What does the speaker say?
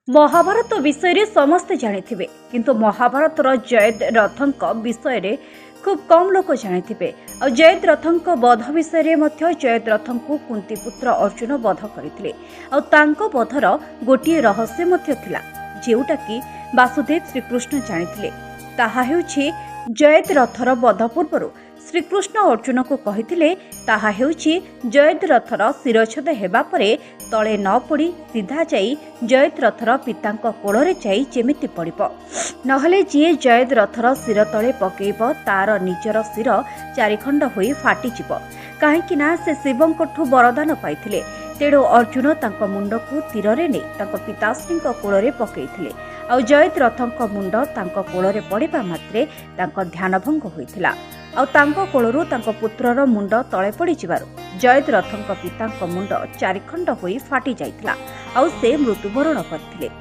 महाभारत विषय समस्ते जानिथिबे किंतु महाभारतर जयद्रथଙ୍କ विषय खूब कम लोक जानिथिबे। और जयद्रथଙ୍କ वध विषय मध्य जयद्रथଙ୍କୁ कुंती पुत्र अर्जुन वध करथिले। और तांको वधर गोटिए रहस्य मध्य थिला जेउटा कि वासुदेव श्रीकृष्ण जानिथिले। ताहा हेउछि जयद्रथर वध पूर्वरु श्रीकृष्ण अर्जुन को कहिथिले ताहा हेउछि जयद्रथर शिरछेद हेबा परे तळे न पड़ी सीधा जाई जयद्रथर पितांक कोଳରେ जाई जेमिति पड़िबो, नहले जिए जयद्रथर शिर तळे पकेइबो तार निजर शिर चारिखंड होई फाटिजिबो। काहेकि ना से शिवंकठु वरदान पाइथिले। तेणु अर्जुन तांको मुंडकु तीररे नै तांको पिताश्रींक कोଳରେ पकेइथिले। आ जयद्रथଙ୍କ मुंड तांको कोଳରେ पड़िबा मात्रे तांको ध्यानभंग होइथिला। ଆଉ ତାଙ୍କ କୋଳରୁ ତାଙ୍କ ପୁତ୍ରର ମୁଣ୍ଡ ତଳେ ପଡ଼ିଯିବାରୁ ଜୟଦ୍ରଥଙ୍କ ପିତାଙ୍କ ମୁଣ୍ଡ ଚାରିଖଣ୍ଡ ହୋଇ ଫାଟି ଯାଇଥିଲା ଆଉ ସେ ମୃତ୍ୟୁବରଣ କରିଥିଲେ।